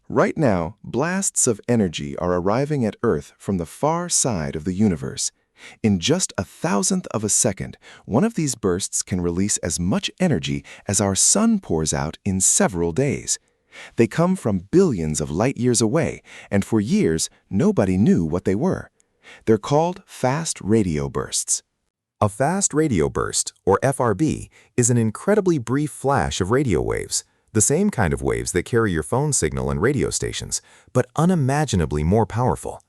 Right now, blasts of energy are arriving at Earth from the far side of the universe. In just a thousandth of a second, one of these bursts can release as much energy as our sun pours out in several days. They come from billions of light years away, and for years, nobody knew what they were. They're called fast radio bursts. A fast radio burst, or FRB, is an incredibly brief flash of radio waves, the same kind of waves that carry your phone signal and radio stations, but unimaginably more powerful.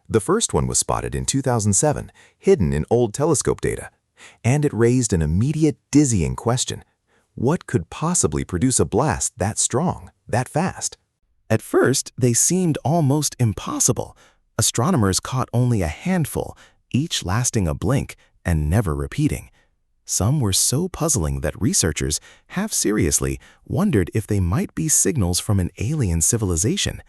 The first one was spotted in 2007, hidden in old telescope data. And it raised an immediate, dizzying question. What could possibly produce a blast that strong, that fast? At first, they seemed almost impossible. Astronomers caught only a handful, each lasting a blink and never repeating. Some were so puzzling that researchers, half seriously, wondered if they might be signals from an alien civilization.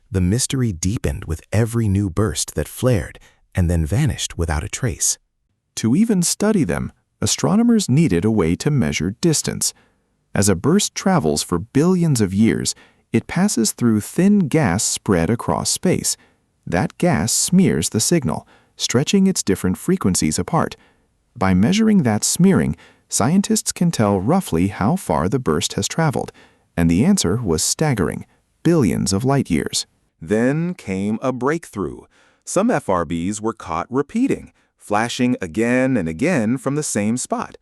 The mystery deepened with every new burst that flared and then vanished without a trace. To even study them, astronomers needed a way to measure distance. As a burst travels for billions of years, it passes through thin gas spread across space. That gas smears the signal, stretching its different frequencies apart. By measuring that smearing, scientists can tell roughly how far the burst has traveled, and the answer was staggering: billions of light years. Then came a breakthrough. Some FRBs were caught repeating, flashing again and again from the same spot.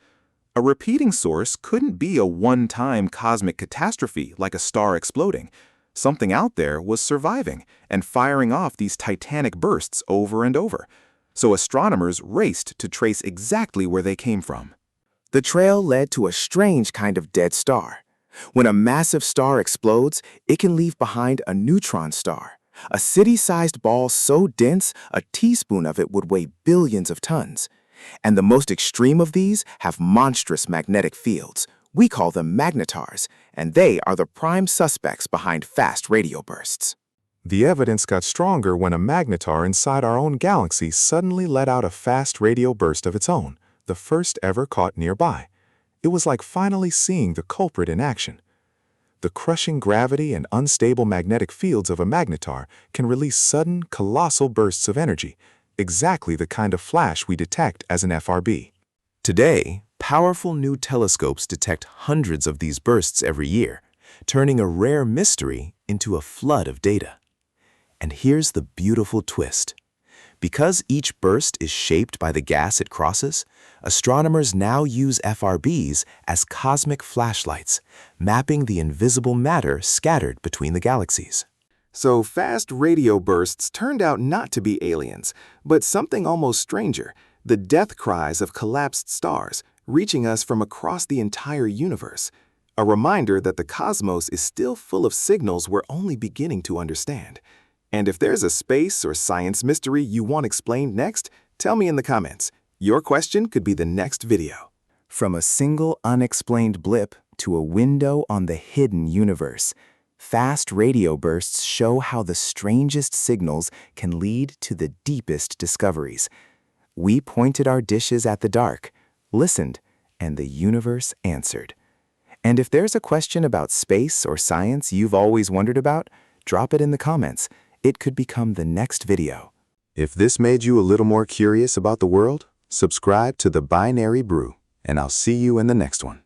A repeating source couldn't be a one-time cosmic catastrophe like a star exploding. Something out there was surviving and firing off these titanic bursts over and over. So astronomers raced to trace exactly where they came from. The trail led to a strange kind of dead star. When a massive star explodes, it can leave behind a neutron star, a city-sized ball so dense a teaspoon of it would weigh billions of tons. And the most extreme of these have monstrous magnetic fields. We call them magnetars, and they are the prime suspects behind fast radio bursts. The evidence got stronger when a magnetar inside our own galaxy suddenly let out a fast radio burst of its own, the first ever caught nearby. It was like finally seeing the culprit in action. The crushing gravity and unstable magnetic fields of a magnetar can release sudden, colossal bursts of energy, exactly the kind of flash we detect as an FRB. Today, powerful new telescopes detect hundreds of these bursts every year, turning a rare mystery into a flood of data. And here's the beautiful twist. Because each burst is shaped by the gas it crosses, astronomers now use FRBs as cosmic flashlights, mapping the invisible matter scattered between the galaxies. So fast radio bursts turned out not to be aliens, but something almost stranger, the death cries of collapsed stars, reaching us from across the entire universe. A reminder that the cosmos is still full of signals we're only beginning to understand. And if there's a space or science mystery you want explained next, tell me in the comments. Your question could be the next video. From a single unexplained blip to a window on the hidden universe, fast radio bursts show how the strangest signals can lead to the deepest discoveries. We pointed our dishes at the dark, listened, and the universe answered. And if there's a question about space or science you've always wondered about, drop it in the comments. It could become the next video. If this made you a little more curious about the world, subscribe to the Binary Brew, and I'll see you in the next one.